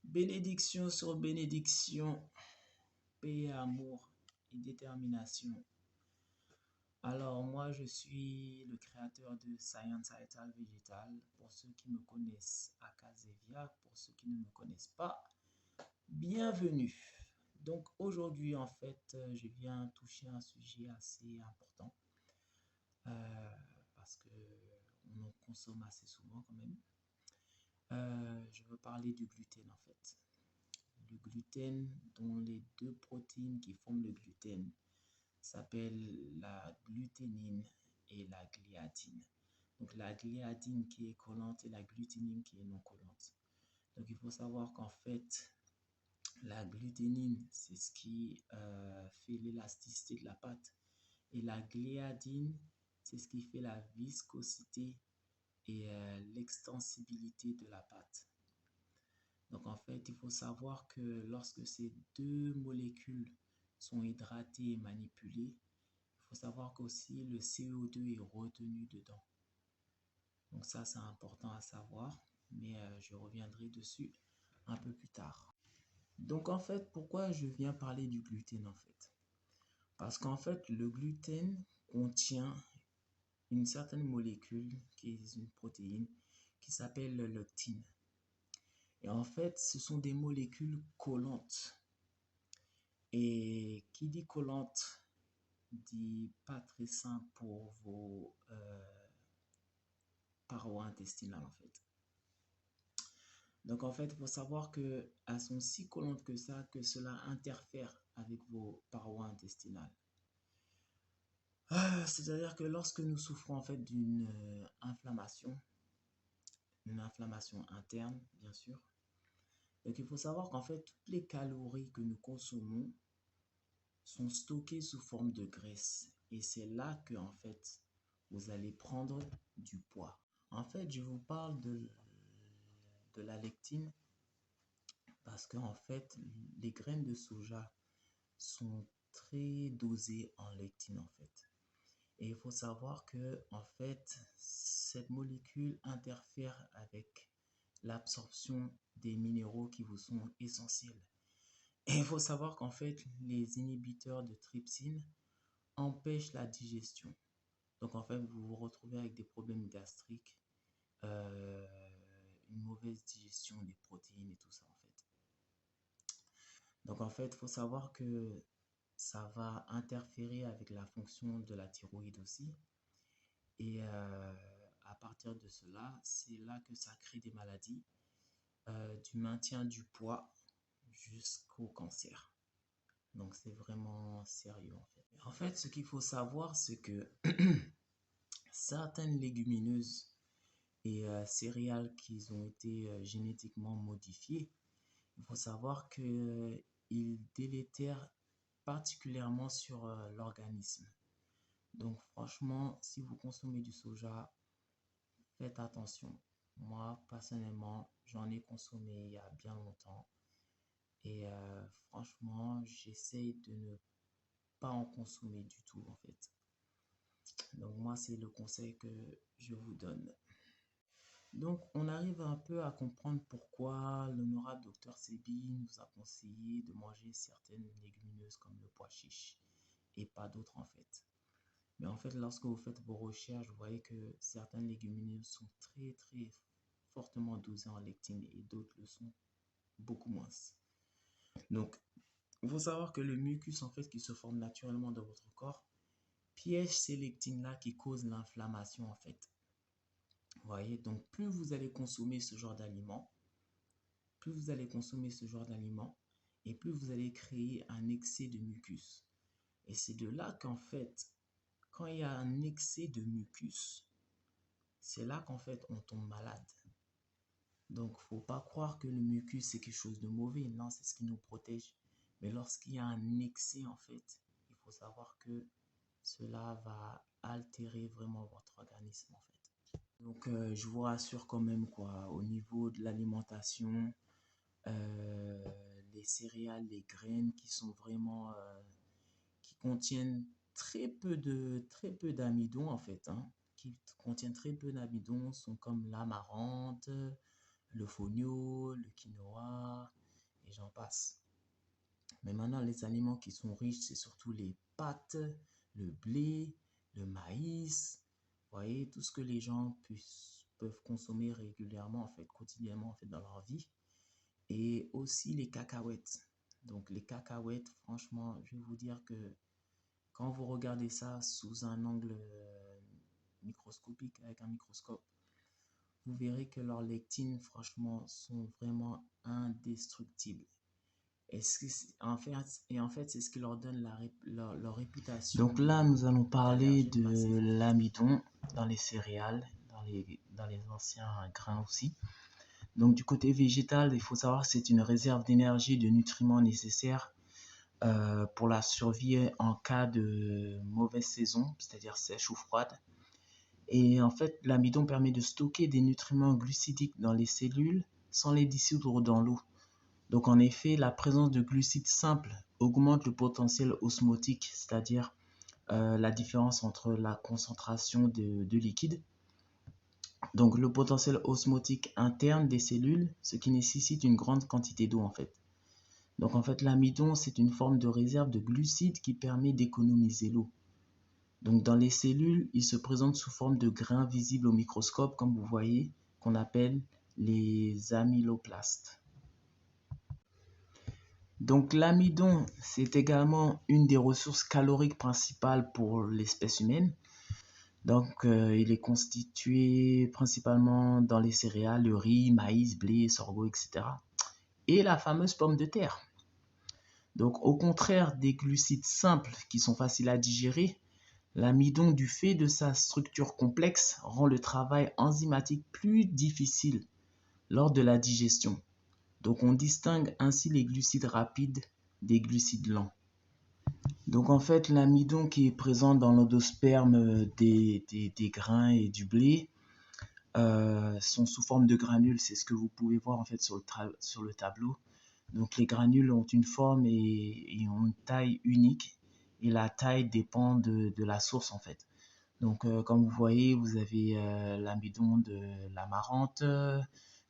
Bénédiction sur bénédiction, paix, amour et détermination. Alors moi, je suis le créateur de Science Vital Végétal. Pour ceux qui me connaissent, Akazevia. Pour ceux qui ne me connaissent pas, bienvenue. Donc aujourd'hui, en fait, je viens toucher un sujet assez important parce que on en consomme assez souvent quand même. Je veux parler du gluten en fait. Le gluten, dont les deux protéines qui forment le gluten s'appellent la gluténine et la gliadine. Donc la gliadine qui est collante et la gluténine qui est non collante. Donc il faut savoir qu'en fait, la gluténine, c'est ce qui fait l'élasticité de la pâte. Et la gliadine, c'est ce qui fait la viscosité et l'extensibilité de la pâte. Donc en fait, il faut savoir que lorsque ces deux molécules sont hydratées et manipulées, il faut savoir qu'aussi le CO2 est retenu dedans. Donc ça, c'est important à savoir, mais je reviendrai dessus un peu plus tard. Donc en fait, pourquoi je viens parler du gluten en fait? Parce qu'en fait, le gluten contient une certaine molécule qui est une protéine qui s'appelle le lectine. Et en fait, ce sont des molécules collantes. Et qui dit collante dit pas très sain pour vos parois intestinales en fait. Donc en fait, il faut savoir qu'elles sont si collantes que ça, que cela interfère avec vos parois intestinales. C'est-à-dire que lorsque nous souffrons en fait d'une inflammation, une inflammation interne bien sûr, donc il faut savoir qu'en fait toutes les calories que nous consommons sont stockées sous forme de graisse. Et c'est là que en fait vous allez prendre du poids. En fait, je vous parle de la lectine parce que en fait les graines de soja sont très dosées en lectine en fait. Et il faut savoir que en fait cette molécule interfère avec l'absorption des minéraux qui vous sont essentiels. Et il faut savoir qu'en fait les inhibiteurs de trypsine empêchent la digestion. Donc en fait vous vous retrouvez avec des problèmes gastriques, une mauvaise digestion des protéines et tout ça en fait. Donc en fait il faut savoir que ça va interférer avec la fonction de la thyroïde aussi. Et à partir de cela, c'est là que ça crée des maladies, du maintien du poids jusqu'au cancer. Donc c'est vraiment sérieux en fait. En fait, ce qu'il faut savoir, c'est que certaines légumineuses et céréales qui ont été génétiquement modifiées, il faut savoir qu'ils délétèrent particulièrement sur l'organisme. Donc franchement, si vous consommez du soja, faites attention. Moi, personnellement, j'en ai consommé il y a bien longtemps. Et franchement, j'essaye de ne pas en consommer du tout, en fait. Donc moi, c'est le conseil que je vous donne. Donc, on arrive un peu à comprendre pourquoi l'honorable docteur Sebi nous a conseillé de manger certaines légumineuses comme le pois chiche et pas d'autres, en fait. Mais en fait, lorsque vous faites vos recherches, vous voyez que certaines légumineuses sont très, très fortement dosées en lectine et d'autres le sont beaucoup moins. Donc, il faut savoir que le mucus, en fait, qui se forme naturellement dans votre corps, piège ces lectines-là qui causent l'inflammation, en fait. Vous voyez, donc plus vous allez consommer ce genre d'aliments, et plus vous allez créer un excès de mucus. Et c'est de là qu'en fait, quand il y a un excès de mucus, c'est là qu'en fait on tombe malade. Donc, faut pas croire que le mucus c'est quelque chose de mauvais. Non, c'est ce qui nous protège. Mais lorsqu'il y a un excès, en fait, il faut savoir que cela va altérer vraiment votre organisme, en fait. Donc, je vous rassure quand même, quoi, au niveau de l'alimentation, les céréales, les graines qui sont vraiment, qui contiennent très peu d'amidon, en fait, hein, qui contiennent très peu d'amidon, sont comme l'amarante, le fonio, le quinoa, et j'en passe. Mais maintenant, les aliments qui sont riches, c'est surtout les pâtes, le blé, le maïs. Vous voyez, tout ce que les gens peuvent consommer régulièrement, en fait, quotidiennement, en fait, dans leur vie. Et aussi les cacahuètes. Donc, les cacahuètes, franchement, je vais vous dire que quand vous regardez ça sous un angle microscopique, avec un microscope, vous verrez que leurs lectines, franchement, sont vraiment indestructibles. En fait, c'est ce qui leur donne leur réputation. Donc là, nous allons parler de l'amidon dans les céréales, dans les anciens grains aussi. Donc du côté végétal, il faut savoir que c'est une réserve d'énergie et de nutriments nécessaires pour la survie en cas de mauvaise saison, c'est-à-dire sèche ou froide. Et en fait, l'amidon permet de stocker des nutriments glucidiques dans les cellules sans les dissoudre dans l'eau. Donc en effet, la présence de glucides simples augmente le potentiel osmotique, c'est-à-dire la différence entre la concentration de liquide. Donc le potentiel osmotique interne des cellules, ce qui nécessite une grande quantité d'eau en fait. Donc en fait, l'amidon, c'est une forme de réserve de glucides qui permet d'économiser l'eau. Donc dans les cellules, il se présente sous forme de grains visibles au microscope, comme vous voyez, qu'on appelle les amyloplastes. Donc l'amidon, c'est également une des ressources caloriques principales pour l'espèce humaine. Donc il est constitué principalement dans les céréales, le riz, maïs, blé, sorgho, etc. Et la fameuse pomme de terre. Donc au contraire des glucides simples qui sont faciles à digérer, l'amidon, du fait de sa structure complexe, rend le travail enzymatique plus difficile lors de la digestion. Donc on distingue ainsi les glucides rapides des glucides lents. Donc en fait, l'amidon qui est présent dans l'endosperme des grains et du blé sont sous forme de granules. C'est ce que vous pouvez voir en fait sur le tableau. Donc les granules ont une forme et ont une taille unique. Et la taille dépend de la source en fait. Donc comme vous voyez, vous avez l'amidon de l'amarante,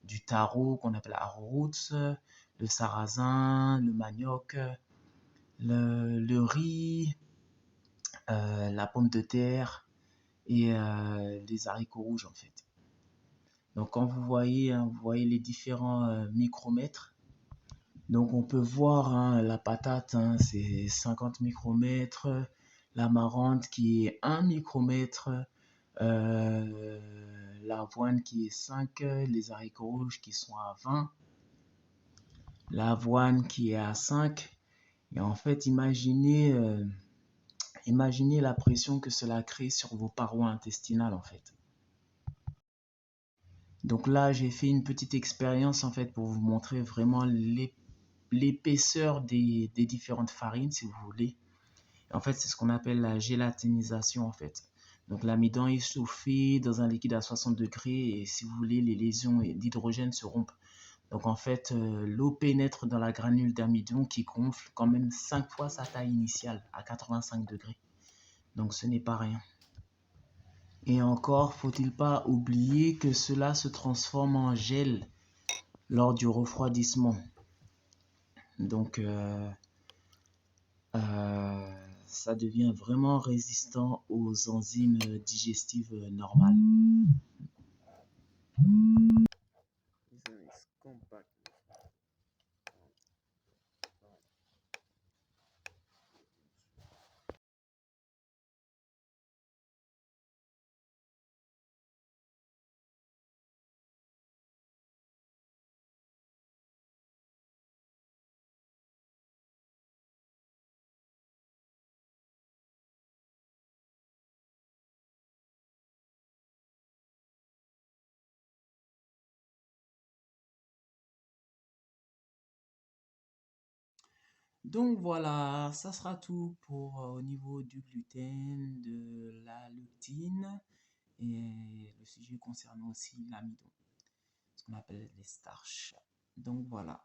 du taro qu'on appelle arrowroot, le sarrasin, le manioc, le riz, la pomme de terre et les haricots rouges en fait. Donc quand vous voyez les différents micromètres. Donc on peut voir la patate, c'est 50 micromètres, l'amarante qui est 1 micromètre, l'avoine qui est 5, les haricots rouges qui sont à 20, l'avoine qui est à 5. Et en fait, imaginez la pression que cela crée sur vos parois intestinales en fait. Donc là, j'ai fait une petite expérience en fait pour vous montrer vraiment l'épaisseur des différentes farines, si vous voulez. En fait, c'est ce qu'on appelle la gélatinisation en fait. Donc l'amidon est chauffé dans un liquide à 60 degrés et si vous voulez, les lésions d'hydrogène se rompent. Donc en fait, l'eau pénètre dans la granule d'amidon qui gonfle quand même 5 fois sa taille initiale à 85 degrés. Donc ce n'est pas rien. Et encore, faut-il pas oublier que cela se transforme en gel lors du refroidissement. Donc ça devient vraiment résistant aux enzymes digestives normales. Donc voilà, ça sera tout pour au niveau du gluten, de la lectine et le sujet concernant aussi l'amidon, ce qu'on appelle les starches. Donc voilà.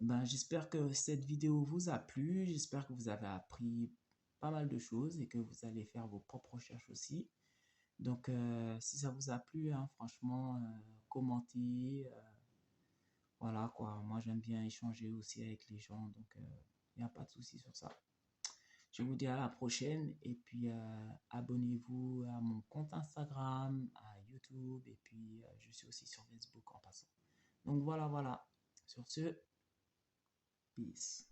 Ben, j'espère que cette vidéo vous a plu, j'espère que vous avez appris pas mal de choses et que vous allez faire vos propres recherches aussi. Donc si ça vous a plu, franchement, commentez, Voilà quoi, moi j'aime bien échanger aussi avec les gens, donc il n'y a pas de souci sur ça. Je vous dis à la prochaine et puis abonnez-vous à mon compte Instagram, à YouTube et puis je suis aussi sur Facebook en passant. Donc voilà, voilà. Sur ce, peace.